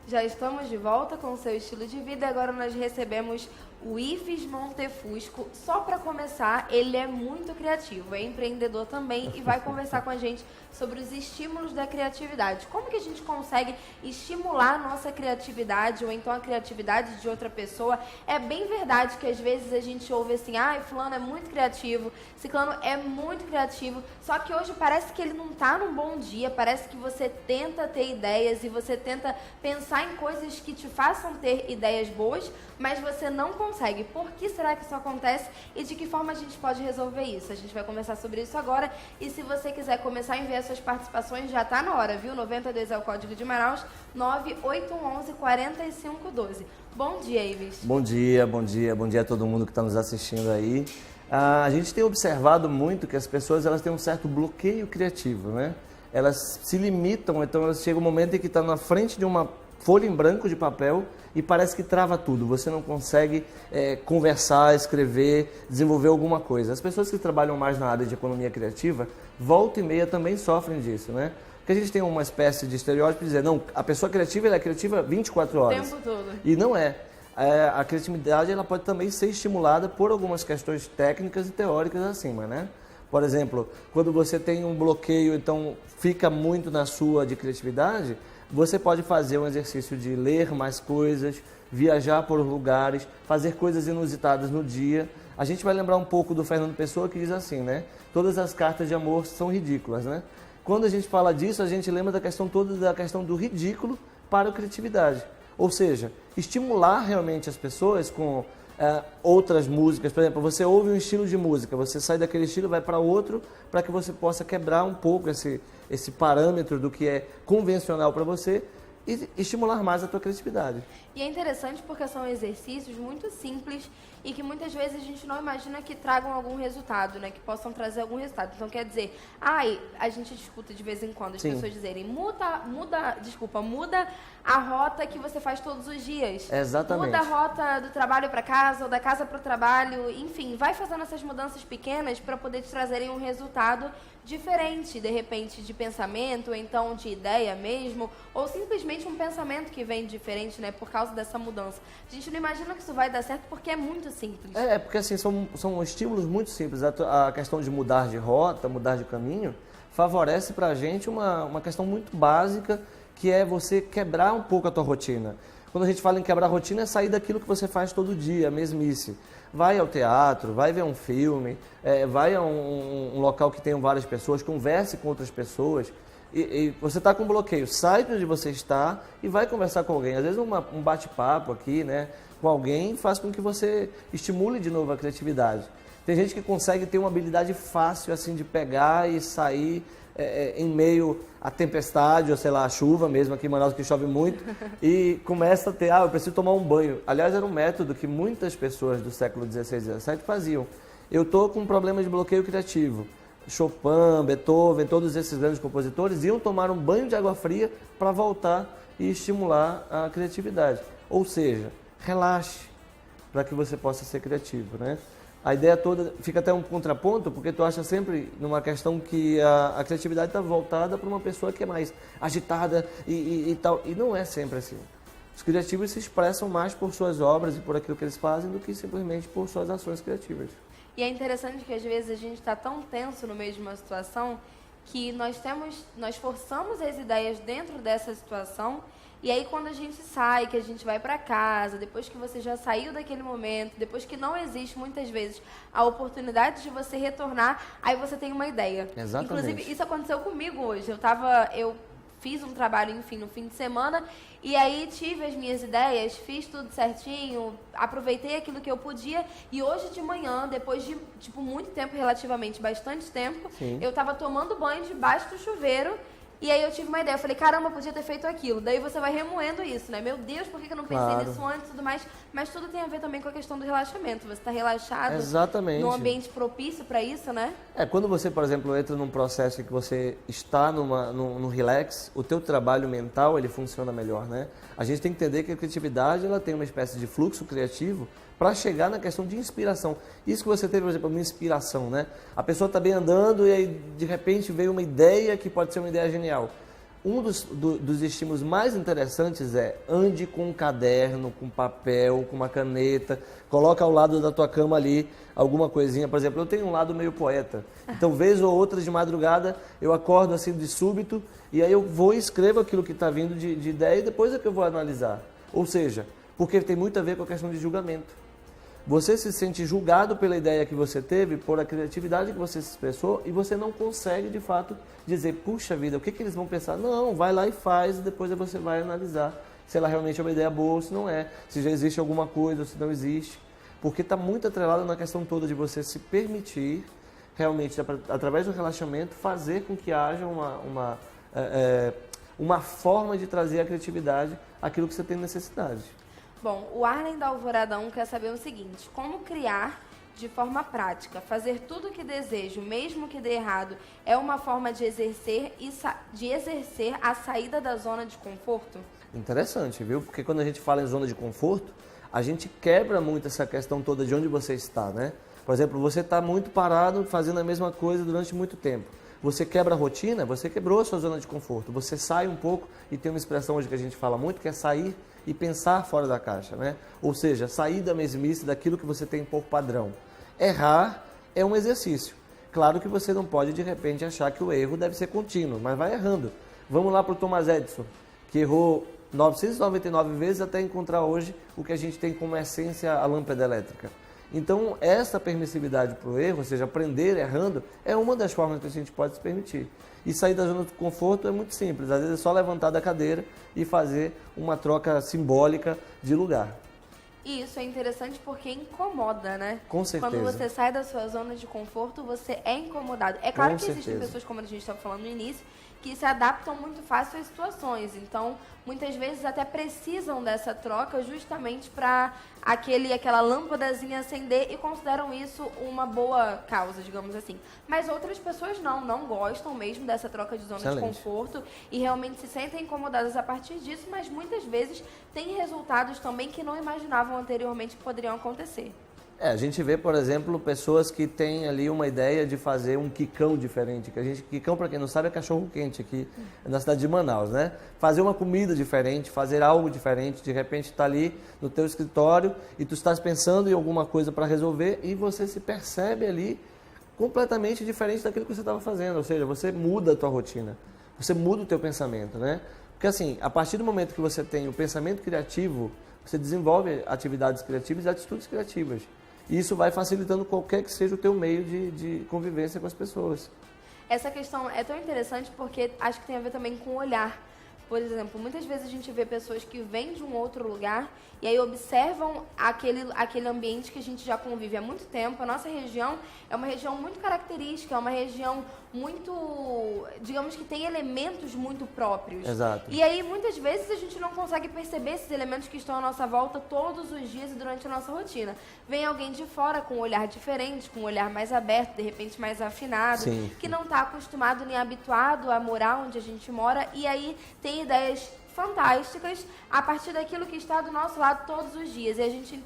Já estamos de volta com o seu estilo de vida e agora nós recebemos o Ives Montefusco. Só para começar, ele é muito criativo, é empreendedor também e vai conversar com a gente sobre os estímulos da criatividade. Como que a gente consegue estimular a nossa criatividade ou então a criatividade de outra pessoa? É bem verdade que às vezes a gente ouve assim, fulano é muito criativo, ciclano é muito criativo, só que hoje parece que ele não tá num bom dia, parece que você tenta ter ideias e você tenta pensar em coisas que te façam ter ideias boas, mas você não consegue. Por que será que isso acontece e de que forma a gente pode resolver isso? A gente vai conversar sobre isso agora e se você quiser começar a enviar suas participações, já tá na hora, viu? 92 é o código de Manaus, 98111-4512. Bom dia, Ives. Bom dia a todo mundo que está nos assistindo aí. A gente tem observado muito que as pessoas elas têm um certo bloqueio criativo, né? Elas se limitam, então elas chegam um momento em que estão na frente de uma folha em branco de papel e parece que trava tudo. Você não consegue conversar, escrever, desenvolver alguma coisa. As pessoas que trabalham mais na área de economia criativa, volta e meia também sofrem disso, né? Porque a gente tem uma espécie de estereótipo de dizer, não, a pessoa criativa ela é criativa 24 horas. O tempo todo. E não é. A criatividade ela pode também ser estimulada por algumas questões técnicas e teóricas acima, né? Por exemplo, quando você tem um bloqueio, então fica muito na sua de criatividade, você pode fazer um exercício de ler mais coisas, viajar por lugares, fazer coisas inusitadas no dia. A gente vai lembrar um pouco do Fernando Pessoa que diz assim, né? Todas as cartas de amor são ridículas, né? Quando a gente fala disso, a gente lembra da questão toda da questão do ridículo para a criatividade. Ou seja, estimular realmente as pessoas com outras músicas. Por exemplo, você ouve um estilo de música, você sai daquele estilo e vai para outro, para que você possa quebrar um pouco esse parâmetro do que é convencional para você e estimular mais a tua criatividade. E é interessante porque são exercícios muito simples e que muitas vezes a gente não imagina que tragam algum resultado, né? Que possam trazer algum resultado. Então quer dizer, a gente escuta de vez em quando as pessoas dizerem, muda a rota que você faz todos os dias. Exatamente. Muda a rota do trabalho para casa ou da casa para o trabalho, enfim, vai fazendo essas mudanças pequenas para poder te trazerem um resultado diferente, de repente, de pensamento, ou então de ideia mesmo, ou simplesmente um pensamento que vem diferente, né, por causa dessa mudança. A gente não imagina que isso vai dar certo porque é muito simples. Porque assim, são estímulos muito simples. A questão de mudar de rota, mudar de caminho, favorece pra gente uma questão muito básica, que é você quebrar um pouco a tua rotina. Quando a gente fala em quebrar a rotina, é sair daquilo que você faz todo dia, a mesmice. Vai ao teatro, vai ver um filme, vai a um local que tenham várias pessoas, converse com outras pessoas. E você está com bloqueio, sai de onde você está e vai conversar com alguém. Às vezes um bate-papo aqui, né, com alguém faz com que você estimule de novo a criatividade. Tem gente que consegue ter uma habilidade fácil assim de pegar e sair em meio à tempestade, ou sei lá, a chuva mesmo, aqui em Manaus que chove muito, e começa a ter, eu preciso tomar um banho. Aliás, era um método que muitas pessoas do século XVI e XVII faziam. Eu estou com um problema de bloqueio criativo. Chopin, Beethoven, todos esses grandes compositores iam tomar um banho de água fria para voltar e estimular a criatividade. Ou seja, relaxe para que você possa ser criativo, né? A ideia toda fica até um contraponto, porque tu acha sempre numa questão que a criatividade está voltada para uma pessoa que é mais agitada e tal. E não é sempre assim. Os criativos se expressam mais por suas obras e por aquilo que eles fazem do que simplesmente por suas ações criativas. E é interessante que às vezes a gente está tão tenso no meio de uma situação que nós forçamos as ideias dentro dessa situação. E aí quando a gente sai, que a gente vai para casa, depois que você já saiu daquele momento, depois que não existe muitas vezes a oportunidade de você retornar, aí você tem uma ideia. Exatamente. Inclusive, isso aconteceu comigo hoje. Eu fiz um trabalho, enfim, no fim de semana, e aí tive as minhas ideias, fiz tudo certinho, aproveitei aquilo que eu podia, e hoje de manhã, depois de, muito tempo, relativamente bastante tempo, eu estava tomando banho debaixo do chuveiro. E aí eu tive uma ideia, eu falei, caramba, eu podia ter feito aquilo. Daí você vai remoendo isso, né? Meu Deus, por que eu não pensei nisso antes e tudo mais? Mas tudo tem a ver também com a questão do relaxamento. Você está relaxado, exatamente, num ambiente propício para isso, né? Quando você, por exemplo, entra num processo em que você está no relax, o teu trabalho mental, ele funciona melhor, né? A gente tem que entender que a criatividade, ela tem uma espécie de fluxo criativo para chegar na questão de inspiração. Isso que você teve, por exemplo, uma inspiração, né? A pessoa está bem andando e aí, de repente, veio uma ideia que pode ser uma ideia genial. Um dos estímulos mais interessantes é ande com um caderno, com papel, com uma caneta, coloca ao lado da tua cama ali alguma coisinha. Por exemplo, eu tenho um lado meio poeta, então vez ou outra de madrugada eu acordo assim de súbito e aí eu vou e escrevo aquilo que está vindo de ideia e depois é que eu vou analisar. Ou seja, porque tem muito a ver com a questão de julgamento. Você se sente julgado pela ideia que você teve, por a criatividade que você se expressou e você não consegue, de fato, dizer, puxa vida, o que eles vão pensar? Não, vai lá e faz e depois você vai analisar se ela realmente é uma ideia boa ou se não é, se já existe alguma coisa ou se não existe. Porque está muito atrelado na questão toda de você se permitir, realmente, através do relaxamento, fazer com que haja uma forma de trazer a criatividade àquilo que você tem necessidade. Bom, o Arlen da Alvorada 1 quer saber o seguinte: como criar de forma prática? Fazer tudo o que desejo, mesmo que dê errado, é uma forma de exercer a saída da zona de conforto? Interessante, viu? Porque quando a gente fala em zona de conforto, a gente quebra muito essa questão toda de onde você está, né? Por exemplo, você está muito parado fazendo a mesma coisa durante muito tempo. Você quebra a rotina, você quebrou a sua zona de conforto. Você sai um pouco, e tem uma expressão hoje que a gente fala muito, que é sair e pensar fora da caixa, né? Ou seja, sair da mesmice, daquilo que você tem por padrão. Errar é um exercício. Claro que você não pode, de repente, achar que o erro deve ser contínuo, mas vai errando. Vamos lá para o Thomas Edison, que errou 999 vezes até encontrar hoje o que a gente tem como essência a lâmpada elétrica. Então, essa permissividade para o erro, ou seja, aprender errando, é uma das formas que a gente pode se permitir. E sair da zona de conforto é muito simples, às vezes é só levantar da cadeira e fazer uma troca simbólica de lugar. E isso é interessante porque incomoda, né? Com certeza. Quando você sai da sua zona de conforto, você é incomodado. É claro Com que existem certeza. pessoas, como a gente estava falando no início, que se adaptam muito fácil às situações. Então, muitas vezes até precisam dessa troca justamente para aquela lâmpadazinha acender e consideram isso uma boa causa, digamos assim. Mas outras pessoas não gostam mesmo dessa troca de zona de Excelente. conforto e realmente se sentem incomodadas a partir disso, mas muitas vezes têm resultados também que não imaginavam anteriormente que poderiam acontecer. A gente vê, por exemplo, pessoas que têm ali uma ideia de fazer um quicão diferente. Quicão, para quem não sabe, é cachorro quente aqui na cidade de Manaus, né? Fazer uma comida diferente, fazer algo diferente. De repente está ali no teu escritório e tu estás pensando em alguma coisa para resolver e você se percebe ali completamente diferente daquilo que você estava fazendo. Ou seja, você muda a tua rotina, você muda o teu pensamento, né? Porque assim, a partir do momento que você tem o pensamento criativo, você desenvolve atividades criativas e atitudes criativas. E isso vai facilitando qualquer que seja o teu meio de convivência com as pessoas. Essa questão é tão interessante porque acho que tem a ver também com o olhar. Por exemplo, muitas vezes a gente vê pessoas que vêm de um outro lugar e aí observam aquele ambiente que a gente já convive há muito tempo. A nossa região é uma região muito característica, é uma região muito, digamos que tem elementos muito próprios. Exato. E aí, muitas vezes, a gente não consegue perceber esses elementos que estão à nossa volta todos os dias e durante a nossa rotina. Vem alguém de fora com um olhar diferente, com um olhar mais aberto, de repente mais afinado, Sim. que não está acostumado nem habituado a morar onde a gente mora, e aí tem ideias fantásticas a partir daquilo que está do nosso lado todos os dias. E a gente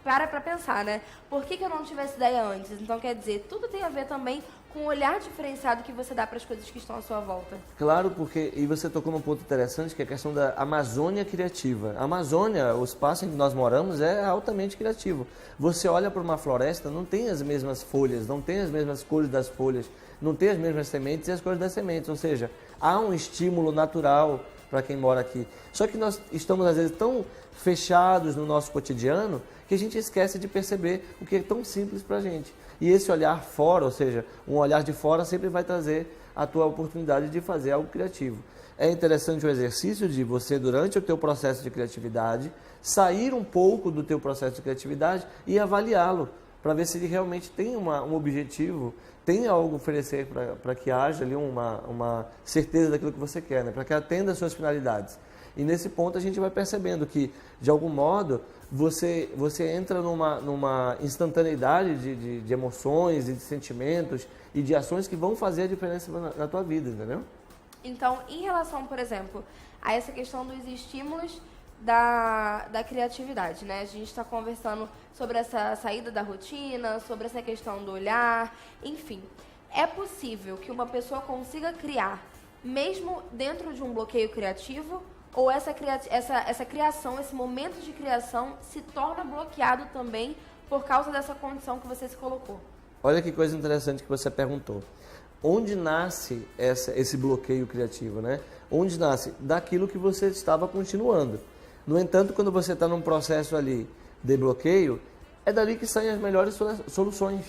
para pensar, né? Por que eu não tive essa ideia antes? Então, quer dizer, tudo tem a ver também com o olhar diferenciado que você dá para as coisas que estão à sua volta. Claro, porque, e você tocou num ponto interessante, que é a questão da Amazônia criativa. A Amazônia, o espaço em que nós moramos, é altamente criativo. Você olha para uma floresta, não tem as mesmas folhas, não tem as mesmas cores das folhas, não tem as mesmas sementes e as cores das sementes. Ou seja, há um estímulo natural para quem mora aqui. Só que nós estamos, às vezes, tão fechados no nosso cotidiano que a gente esquece de perceber o que é tão simples para a gente. E esse olhar fora, ou seja, um olhar de fora sempre vai trazer a tua oportunidade de fazer algo criativo. É interessante o exercício de você, durante o teu processo de criatividade, sair um pouco do teu processo de criatividade e avaliá-lo, para ver se ele realmente tem um objetivo, tem algo a oferecer para que haja ali uma certeza daquilo que você quer, né? Para que atenda às suas finalidades. E nesse ponto a gente vai percebendo que, de algum modo, você entra numa instantaneidade de emoções e de sentimentos e de ações que vão fazer a diferença na tua vida, entendeu? Então, em relação, por exemplo, a essa questão dos estímulos da criatividade, né? A gente está conversando sobre essa saída da rotina, sobre essa questão do olhar, enfim. É possível que uma pessoa consiga criar, mesmo dentro de um bloqueio criativo, ou essa criação, esse momento de criação se torna bloqueado também por causa dessa condição que você se colocou? Olha que coisa interessante que você perguntou. Onde nasce esse bloqueio criativo, né? Onde nasce? Daquilo que você estava continuando. No entanto, quando você está num processo ali de bloqueio, é dali que saem as melhores soluções.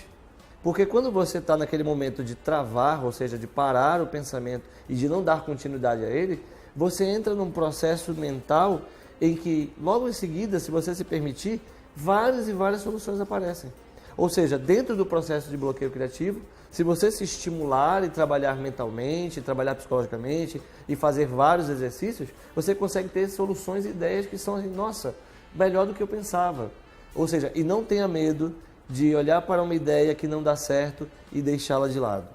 Porque quando você está naquele momento de travar, ou seja, de parar o pensamento e de não dar continuidade a ele, você entra num processo mental em que, logo em seguida, se você se permitir, várias e várias soluções aparecem. Ou seja, dentro do processo de bloqueio criativo, se você se estimular e trabalhar mentalmente, trabalhar psicologicamente e fazer vários exercícios, você consegue ter soluções e ideias que são assim, nossa, melhor do que eu pensava. Ou seja, e não tenha medo de olhar para uma ideia que não dá certo e deixá-la de lado.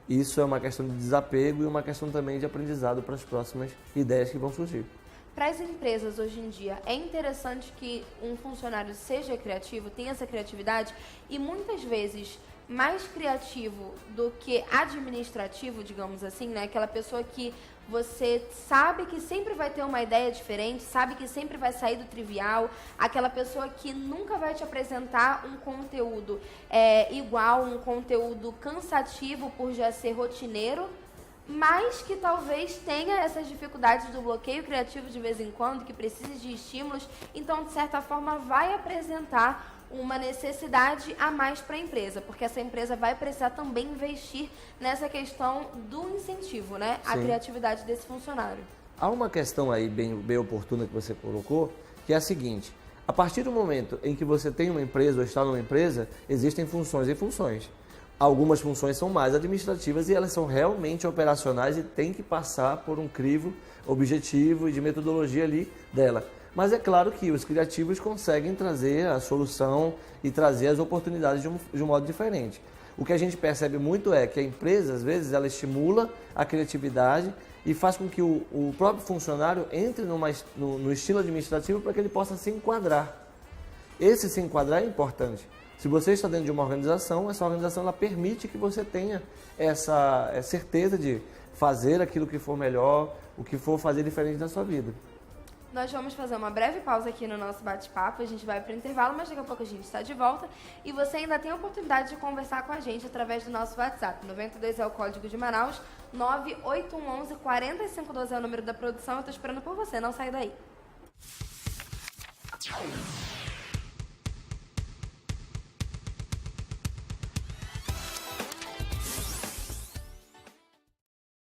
Isso é uma questão de desapego e uma questão também de aprendizado para as próximas ideias que vão surgir. Para as empresas hoje em dia, é interessante que um funcionário seja criativo, tenha essa criatividade e muitas vezes mais criativo do que administrativo, digamos assim, né? Aquela pessoa que você sabe que sempre vai ter uma ideia diferente, sabe que sempre vai sair do trivial, aquela pessoa que nunca vai te apresentar um conteúdo igual, um conteúdo cansativo por já ser rotineiro, mas que talvez tenha essas dificuldades do bloqueio criativo de vez em quando, que precise de estímulos, então, de certa forma, vai apresentar uma necessidade a mais para a empresa, porque essa empresa vai precisar também investir nessa questão do incentivo, né, à criatividade desse funcionário. Há uma questão aí bem oportuna que você colocou, que é a seguinte: a partir do momento em que você tem uma empresa ou está numa empresa, existem funções e funções. Algumas funções são mais administrativas e elas são realmente operacionais e tem que passar por um crivo objetivo e de metodologia ali dela. Mas é claro que os criativos conseguem trazer a solução e trazer as oportunidades de um modo diferente. O que a gente percebe muito é que a empresa, às vezes, ela estimula a criatividade e faz com que o próprio funcionário entre no estilo administrativo para que ele possa se enquadrar. Esse se enquadrar é importante. Se você está dentro de uma organização, essa organização ela permite que você tenha essa certeza de fazer aquilo que for melhor, o que for fazer diferente na sua vida. Nós vamos fazer uma breve pausa aqui no nosso bate-papo, a gente vai para o intervalo, mas daqui a pouco a gente está de volta e você ainda tem a oportunidade de conversar com a gente através do nosso WhatsApp. 92 é o código de Manaus, 98111-4512 é o número da produção, eu estou esperando por você, não sai daí.